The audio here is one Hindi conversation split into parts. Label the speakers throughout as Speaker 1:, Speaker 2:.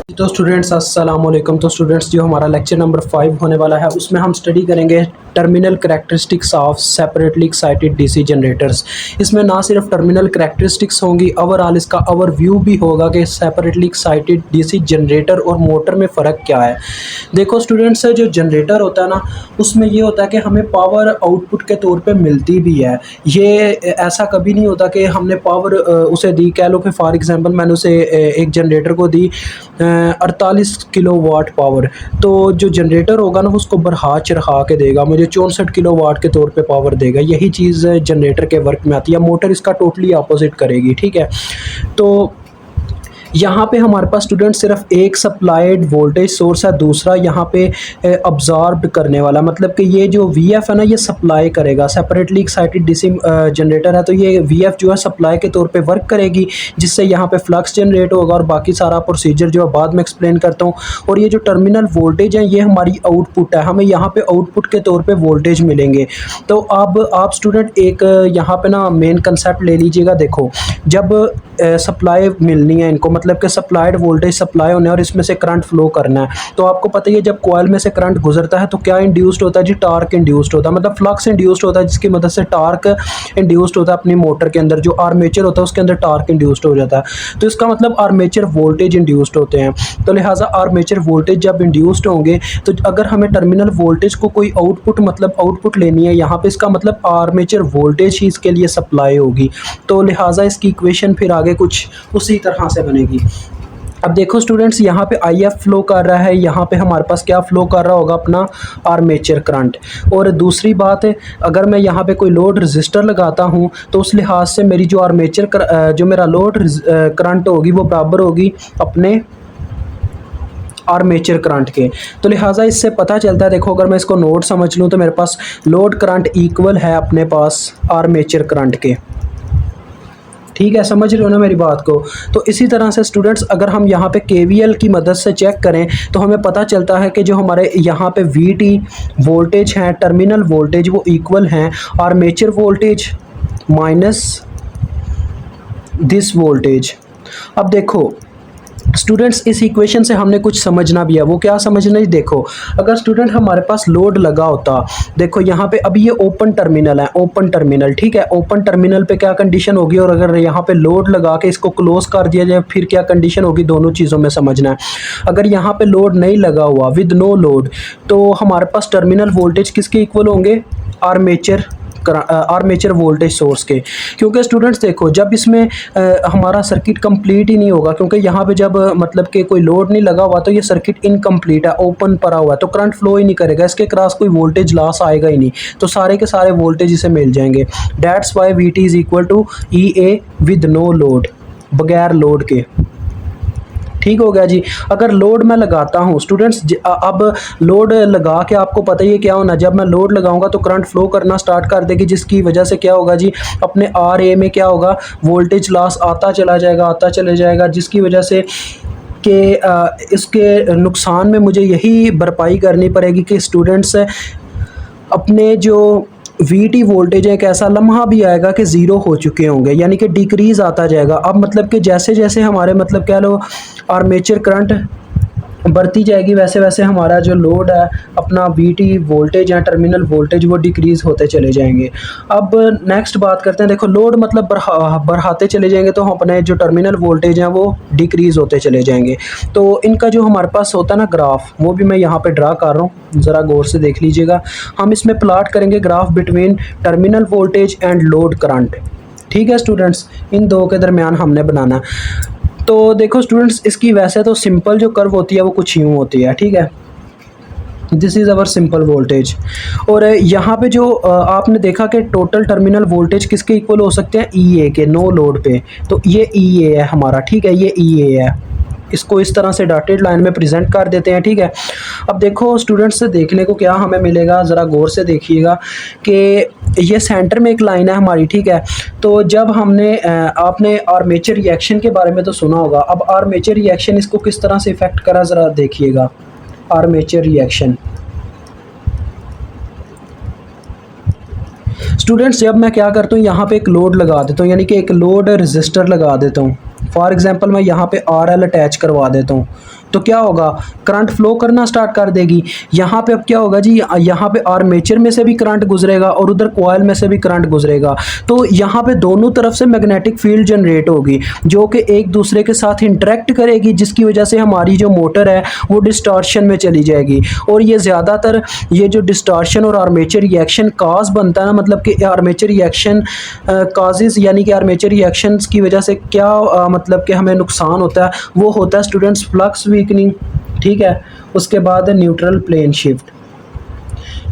Speaker 1: तो स्टूडेंट्स अस्सलाम वालेकुम। तो स्टूडेंट्स जो हमारा लेक्चर नंबर 5 होने वाला है उसमें हम स्टडी करेंगे terminal characteristics of separately excited DC generators. इसमें ना सिर्फ टर्मिनल करैक्टरिस्टिक्स होंगी, ओवरऑल इसका ओवरव्यू भी होगा कि सेपरेटली एक्साइटेड डीसी जनरेटर और मोटर में फ़र्क क्या है। देखो स्टूडेंट्स, जो जनरेटर होता है ना उसमें ये होता है कि हमें पावर आउटपुट के तौर पे मिलती भी है। ये ऐसा कभी नहीं होता कि हमने पावर उसे दी, कह लो कि फॉर एग्जांपल मैंने उसे एक जनरेटर को दी 48 किलोवाट पावर, तो जो जनरेटर होगा ना उसको बढ़ा चढ़ा के देगा, मुझे 64 किलोवाट के तौर पे पावर देगा। यही चीज़ जनरेटर के वर्क में आती है। मोटर इसका टोटली अपोजिट करेगी, ठीक है। तो यहाँ पे हमारे पास स्टूडेंट सिर्फ एक सप्लाइड वोल्टेज सोर्स है, दूसरा यहाँ पे अब्जॉर्ब करने वाला, मतलब कि ये जो वीएफ है ना ये सप्लाई करेगा। सेपरेटली एक्साइटेड डीसी जनरेटर है तो ये वीएफ जो है सप्लाई के तौर पे वर्क करेगी, जिससे यहाँ पे फ्लक्स जनरेट होगा और बाकी सारा प्रोसीजर जो है बाद में एक्सप्लेन करता हूँ। और ये जो टर्मिनल वोल्टेज है ये हमारी आउटपुट है, हमें यहाँ पे आउटपुट के तौर पर वोल्टेज मिलेंगे। तो अब आप स्टूडेंट एक यहाँ पे ना मेन कंसेप्ट ले लीजिएगा। देखो, जब सप्लाई मिलनी है इनको, मतलब कि सप्लाइड वोल्टेज सप्लाई होने और इसमें से करंट फ्लो करना है, तो आपको पता ही है जब कॉइल में से करंट गुजरता है तो क्या इंड्यूस्ड होता है जी? टार्क इंड्यूस्ड होता है, मतलब फ्लक्स इंड्यूस्ड होता है, जिसकी मदद से टार्क इंड्यूस्ड होता है अपनी मोटर के अंदर। जो आर्मेचर होता है उसके अंदर टार्क इंड्यूस्ड हो जाता है, तो इसका मतलब आर्मेचर वोल्टेज इंड्यूस्ड होते हैं। तो लिहाजा आर्मेचर वोल्टेज जब इंड्यूस्ड होंगे तो अगर हमें टर्मिनल वोल्टेज को कोई आउटपुट मतलब आउटपुट लेनी है यहाँ पे, इसका मतलब आर्मेचर वोल्टेज ही इसके लिए सप्लाई होगी। तो लिहाजा इसकी इक्वेशन फिर आगे कुछ उसी तरह से बनेगी। अब देखो स्टूडेंट्स, यहाँ पे IF फ्लो कर रहा है, यहाँ पे हमारे पास क्या फ्लो कर रहा होगा? अपना आर्मेचर करंट। और दूसरी बात है, अगर मैं यहाँ पे कोई लोड रजिस्टर लगाता हूँ तो उस लिहाज से मेरी जो आर्मेचर जो मेरा लोड करंट होगी वो बराबर होगी अपने आर्मेचर करंट के। तो लिहाजा इससे पता चलता है, देखो अगर मैं इसको नोट समझ लूँ तो मेरे पास लोड करंट इक्वल है अपने पास आर्मेचर करंट के। ठीक है, समझ रहे हो ना मेरी बात को? तो इसी तरह से स्टूडेंट्स अगर हम यहाँ पे KVL की मदद से चेक करें तो हमें पता चलता है कि जो हमारे यहाँ पे VT वोल्टेज हैं, टर्मिनल वोल्टेज, वो इक्वल हैं armature voltage minus this voltage. अब देखो स्टूडेंट्स, इस इक्वेशन से हमने कुछ समझना भी है। वो क्या समझना है? देखो, अगर स्टूडेंट हमारे पास लोड लगा होता, देखो यहाँ पे अभी ये ओपन टर्मिनल है, ओपन टर्मिनल, ठीक है। ओपन टर्मिनल पे क्या कंडीशन होगी, और अगर यहाँ पे लोड लगा के इसको क्लोज कर दिया जाए फिर क्या कंडीशन होगी, दोनों चीज़ों में समझना है। अगर यहाँ पे लोड नहीं लगा हुआ, विद नो लोड, तो हमारे पास टर्मिनल वोल्टेज किसके इक्वल होंगे? आर्मेचर वोल्टेज सोर्स के। क्योंकि स्टूडेंट्स देखो, जब इसमें हमारा सर्किट कंप्लीट ही नहीं होगा, क्योंकि यहाँ पे जब मतलब कि कोई लोड नहीं लगा हुआ तो ये सर्किट इनकम्प्लीट है, ओपन पड़ा हुआ है, तो करंट फ्लो ही नहीं करेगा, इसके क्रॉस कोई वोल्टेज लॉस आएगा ही नहीं, तो सारे के सारे वोल्टेज इसे मिल जाएंगे। That's why VT is equal to EA with no load, बगैर लोड के। ठीक हो गया जी। अगर लोड मैं लगाता हूँ स्टूडेंट्स, अब लोड लगा के आपको पता ही है क्या होना, जब मैं लोड लगाऊंगा तो करंट फ्लो करना स्टार्ट कर देगी, जिसकी वजह से क्या होगा जी, अपने RA में क्या होगा, वोल्टेज लॉस आता चला जाएगा, जिसकी वजह से कि इसके नुकसान में मुझे यही भरपाई करनी पड़ेगी कि स्टूडेंट्स अपने जो VT वोल्टेज है एक ऐसा लम्हा भी आएगा कि ज़ीरो हो चुके होंगे, यानी कि डिक्रीज़ आता जाएगा। अब मतलब कि जैसे जैसे हमारे मतलब कह लो आर्मेचर करंट बढ़ती जाएगी वैसे वैसे हमारा जो लोड है, अपना VT वोल्टेज है, टर्मिनल वोल्टेज, वो डिक्रीज़ होते चले जाएंगे। अब नेक्स्ट बात करते हैं। देखो, लोड मतलब बढ़ाते चले जाएंगे तो अपने जो टर्मिनल वोल्टेज हैं वो डिक्रीज़ होते चले जाएंगे। तो इनका जो हमारे पास होता है ना ग्राफ, वो भी मैं यहाँ पे ड्रा कर रहा हूँ, ज़रा गौर से देख लीजिएगा। हम इसमें प्लाट करेंगे graph between terminal voltage and load current. ठीक है स्टूडेंट्स, इन दो के दरमियान हमने बनाना। तो देखो स्टूडेंट्स, इसकी वैसे तो सिंपल जो कर्व होती है वो कुछ यूँ होती है, ठीक है। This is our simple voltage. और यहाँ पे जो आपने देखा कि टोटल टर्मिनल वोल्टेज किसके इक्वल हो सकते हैं? EA के, नो लोड पे। तो ये EA है हमारा, ठीक है, ये EA है। इसको इस तरह से डॉटेड लाइन में प्रेजेंट कर देते हैं, ठीक है। अब देखो स्टूडेंट्स, से देखने को क्या हमें मिलेगा, ज़रा गौर से देखिएगा कि ये सेंटर में एक लाइन है हमारी, ठीक है। तो जब हमने आपने आर्मेचर रिएक्शन के बारे में तो सुना होगा, अब आर्मेचर रिएक्शन इसको किस तरह से इफ़ेक्ट करा, ज़रा देखिएगा। आर्मेचर रिएक्शन स्टूडेंट्स, जब मैं क्या करता हूँ, यहाँ पे एक लोड लगा देता हूँ, यानी कि एक लोड रजिस्टर लगा देता हूँ। फॉर एग्जांपल मैं यहाँ पे RL अटैच करवा देता हूँ, तो क्या होगा, करंट फ्लो करना स्टार्ट कर देगी। यहाँ पे अब क्या होगा जी, यहाँ पे आर्मेचर में से भी करंट गुजरेगा और उधर कॉइल में से भी करंट गुजरेगा। तो यहाँ पे दोनों तरफ से मैग्नेटिक फील्ड जनरेट होगी जो कि एक दूसरे के साथ इंटरेक्ट करेगी, जिसकी वजह से हमारी जो मोटर है वो डिस्टॉर्शन में चली जाएगी। और ये ज़्यादातर ये जो डिस्टॉर्शन और आर्मेचर रिएक्शन काज बनता है ना, मतलब कि आर्मेचर रिएक्शन काजेज, यानी कि आर्मेचर रिएक्शंस की वजह से क्या मतलब कि हमें नुकसान होता है, वो होता है स्टूडेंट्स फ्लक्स वीकनिंग, ठीक है। उसके बाद न्यूट्रल प्लेन शिफ्ट,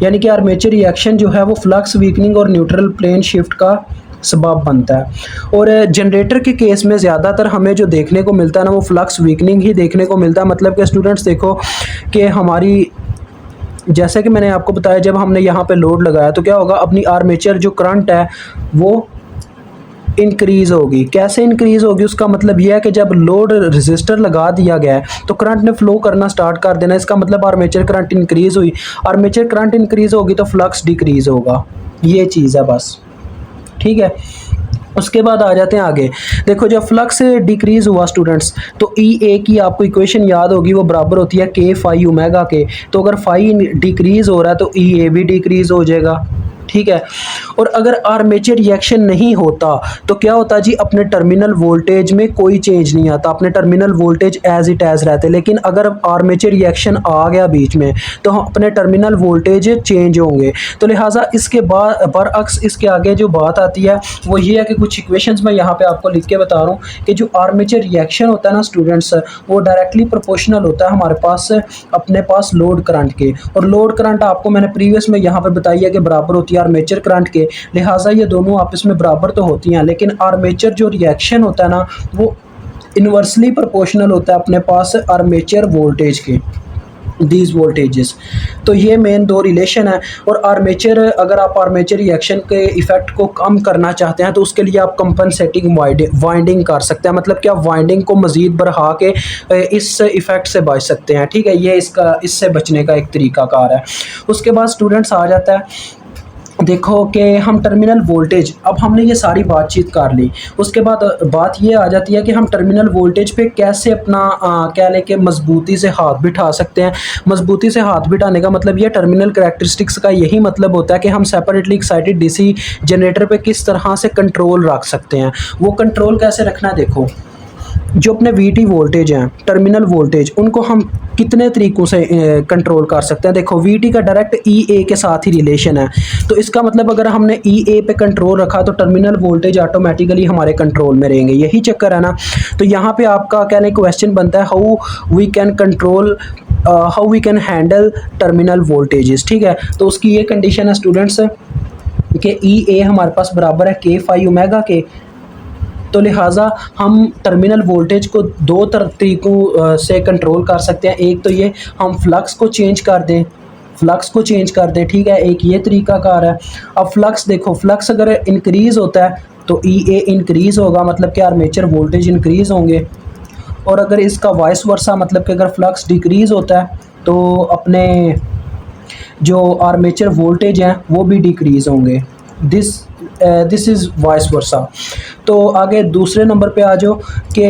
Speaker 1: यानी कि आर्मेचर रिएक्शन जो है वो फ्लक्स वीकनिंग और न्यूट्रल प्लेन शिफ्ट का सबब बनता है। और जनरेटर के केस में ज़्यादातर हमें जो देखने को मिलता है ना वो फ्लक्स वीकनिंग ही देखने को मिलता है। मतलब कि स्टूडेंट्स देखो कि हमारी, जैसे कि मैंने आपको बताया, जब हमने यहाँ पे लोड लगाया तो क्या होगा, अपनी आर्मेचर जो करंट है वो इंक्रीज़ होगी। कैसे इंक्रीज़ होगी, उसका मतलब यह है कि जब लोड रेजिस्टर लगा दिया गया है तो करंट ने फ्लो करना स्टार्ट कर देना। इसका मतलब आर्मेचर करंट इंक्रीज़ हुई, आर्मेचर करंट इंक्रीज़ होगी तो फ्लक्स डिक्रीज़ होगा। ये चीज़ है बस, ठीक है। उसके बाद आ जाते हैं आगे। देखो जब फ्लक्स डिक्रीज़ हुआ स्टूडेंट्स, तो ई ए की आपको इक्वेशन याद होगी, वो बराबर होती है के फाई ओमेगा के। तो अगर फाई डिक्रीज़ हो रहा है तो ई ए भी डिक्रीज़ हो जाएगा, ठीक है। और अगर आर्मेचर रिएक्शन नहीं होता तो क्या होता जी, अपने टर्मिनल वोल्टेज में कोई चेंज नहीं आता, अपने terminal voltage as it is रहते। लेकिन अगर आर्मेचर रिएक्शन आ गया बीच में तो हम अपने टर्मिनल वोल्टेज चेंज होंगे। तो लिहाजा इसके बाद बरअक्स इसके आगे जो बात आती है वो ये है कि कुछ इक्वेशंस मैं यहाँ पे आपको लिख के बता रहा हूँ कि जो आर्मेचर रिएक्शन होता है ना स्टूडेंट्स, वो डायरेक्टली प्रोपोर्शनल होता है हमारे पास अपने पास लोड करंट के। और लोड करंट आपको मैंने प्रीवियस में यहाँ पे बताई है कि बराबर होती है आर्मेचर करंट के। लिहाजा ये दोनों आपस में बराबर तो होती हैं, लेकिन आर्मेचर जो रिएक्शन होता है ना वो इन्वर्सली प्रोपोर्शनल होता है अपने पास आर्मेचर वोल्टेज के, दीज वोल्टेजेस। तो ये मेन दो रिलेशन है। और आर्मेचर, अगर आप आर्मेचर रिएक्शन के इफेक्ट को कम करना चाहते हैं तो उसके लिए आप कंपनसेटिंग वाइंडिंग कर सकते हैं। मतलब कि आप वाइंडिंग को मज़ीद बढ़ा के इस इफ़ेक्ट से बच सकते हैं, ठीक है। ये इससे बचने का एक तरीकाकार है। उसके बाद स्टूडेंट्स आ जाता है, देखो कि हम टर्मिनल वोल्टेज, अब हमने ये सारी बातचीत कर ली। उसके बाद बात ये आ जाती है कि हम टर्मिनल वोल्टेज पे कैसे अपना क्या लेके मजबूती से हाथ बिठा सकते हैं। मजबूती से हाथ बिठाने का मतलब ये टर्मिनल करैक्टरिस्टिक्स का यही मतलब होता है कि हम सेपरेटली एक्साइटेड डीसी जनरेटर पे किस तरह से कंट्रोल रख सकते हैं। वो कंट्रोल कैसे रखना है, देखो जो अपने वीटी वोल्टेज हैं, टर्मिनल वोल्टेज, उनको हम कितने तरीक़ों से कंट्रोल कर सकते हैं। देखो वीटी का डायरेक्ट ई ए के साथ ही रिलेशन है। तो इसका मतलब अगर हमने ई ए पे कंट्रोल रखा तो टर्मिनल वोल्टेज ऑटोमेटिकली हमारे कंट्रोल में रहेंगे, यही चक्कर है ना। तो यहाँ पे आपका कहने क्वेश्चन बनता है how we can control, how we can handle terminal voltages, ठीक है। तो उसकी ये कंडीशन है स्टूडेंट्स कि ई ए हमारे पास बराबर है के फाई ओमेगा के। तो लिहाजा हम टर्मिनल वोल्टेज को दो तरीक़ों से कंट्रोल कर सकते हैं। एक तो ये हम फ्लक्स को चेंज कर दें, ठीक है, एक ये तरीकाकार है। अब फ्लक्स देखो, फ्लक्स अगर इंक्रीज़ होता है तो ई ए इंक्रीज़ होगा, मतलब कि आर्मेचर वोल्टेज इंक्रीज़ होंगे। और अगर इसका वाइस वर्सा, मतलब कि अगर फ्लक्स डिक्रीज़ होता है तो अपने जो आर्मेचर वोल्टेज हैं वो भी डिक्रीज़ होंगे। This is vice versa. तो आगे दूसरे नंबर पे आ जाओ कि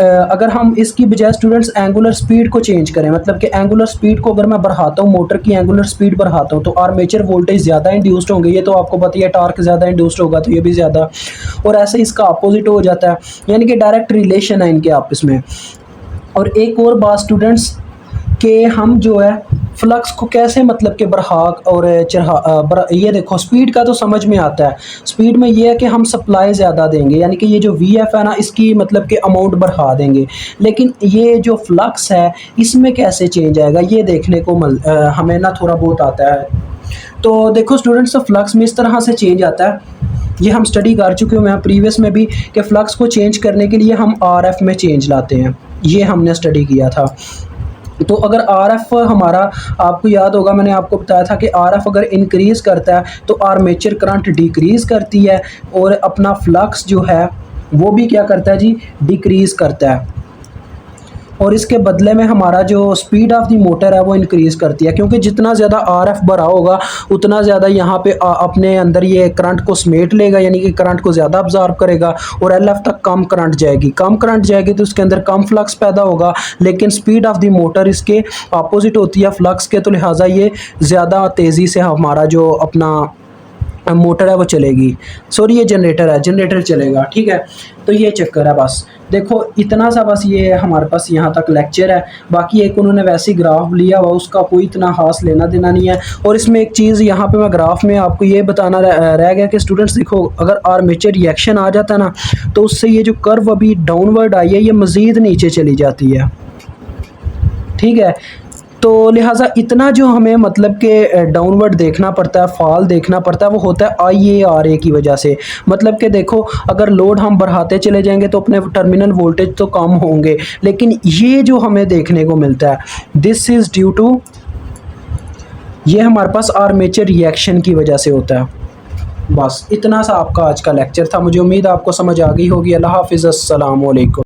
Speaker 1: अगर हम इसकी बजाय स्टूडेंट्स एंगुलर स्पीड को चेंज करें, मतलब कि एंगुलर स्पीड को अगर मैं बढ़ाता हूँ, मोटर की एंगुलर स्पीड बढ़ाता हूँ तो आर्मेचर वोल्टेज ज़्यादा इंड्यूस्ड होंगे, ये तो आपको पता है। टार्क ज़्यादा इंड्यूस्ड होगा तो ये भी ज़्यादा, और ऐसे इसका अपोजिट हो जाता है, यानी कि डायरेक्ट रिलेशन है इनके आपस में। और एक और बात स्टूडेंट्स कि हम जो है फ्लक्स को कैसे मतलब कि बढ़ा और चढ़ा, ये देखो स्पीड का तो समझ में आता है। स्पीड में ये है कि हम सप्लाई ज़्यादा देंगे, यानी कि ये जो वी एफ है ना इसकी मतलब कि अमाउंट बढ़ा देंगे। लेकिन ये जो फ्लक्स है इसमें कैसे चेंज आएगा, ये देखने को हमें ना थोड़ा बहुत आता है। तो देखो स्टूडेंट्स, फ्लक्स में इस तरह से चेंज आता है, ये हम स्टडी कर चुके हैं मैं प्रीवियस में भी, कि फ्लक्स को चेंज करने के लिए हम आर एफ में चेंज लाते हैं, ये हमने स्टडी किया था। तो अगर आर एफ हमारा, आपको याद होगा मैंने आपको बताया था कि आर एफ अगर इंक्रीज़ करता है तो आर्मेचर करंट डिक्रीज़ करती है, और अपना फ्लक्स जो है वो भी क्या करता है जी, डिक्रीज़ करता है। और इसके बदले में हमारा जो स्पीड ऑफ द मोटर है वो इंक्रीज़ करती है, क्योंकि जितना ज़्यादा आरएफ भरा होगा उतना ज़्यादा यहाँ पे अपने अंदर ये करंट को समेट लेगा, यानी कि करंट को ज़्यादा अब्जॉर्ब करेगा और एलएफ तक कम करंट जाएगी। कम करंट जाएगी तो उसके अंदर कम फ्लक्स पैदा होगा, लेकिन स्पीड ऑफ द मोटर इसके अपोजिट होती है फ्लक्स के, तो लिहाजा ये ज़्यादा तेज़ी से हमारा जो अपना मोटर है वो चलेगी। सॉरी ये जनरेटर है, जनरेटर चलेगा, ठीक है। तो ये चक्कर है बस। देखो इतना सा बस ये हमारे पास यहाँ तक लेक्चर है। बाकी एक उन्होंने वैसी ग्राफ लिया हुआ, उसका कोई इतना खास लेना देना नहीं है। और इसमें एक चीज़ यहाँ पे मैं ग्राफ में आपको ये बताना रह गया कि स्टूडेंट्स देखो, अगर आर्मेचर रिएक्शन आ जाता है ना, तो उससे ये जो कर्व अभी डाउनवर्ड आई है ये मज़ीद नीचे चली जाती है, ठीक है। तो लिहाजा इतना जो हमें मतलब कि डाउनवर्ड देखना पड़ता है, फॉल देखना पड़ता है, वो होता है IARA की वजह से। मतलब कि देखो अगर लोड हम बढ़ाते चले जाएंगे तो अपने टर्मिनल वोल्टेज तो कम होंगे, लेकिन ये जो हमें देखने को मिलता है दिस इज़ ड्यू टू, ये हमारे पास आर्मेचर रिएक्शन की वजह से होता है। बस इतना सा आपका आज का लेक्चर था। मुझे उम्मीद है आपको समझ आ गई होगी। अल्लाह हाफिज़, अस्सलाम वालेकुम।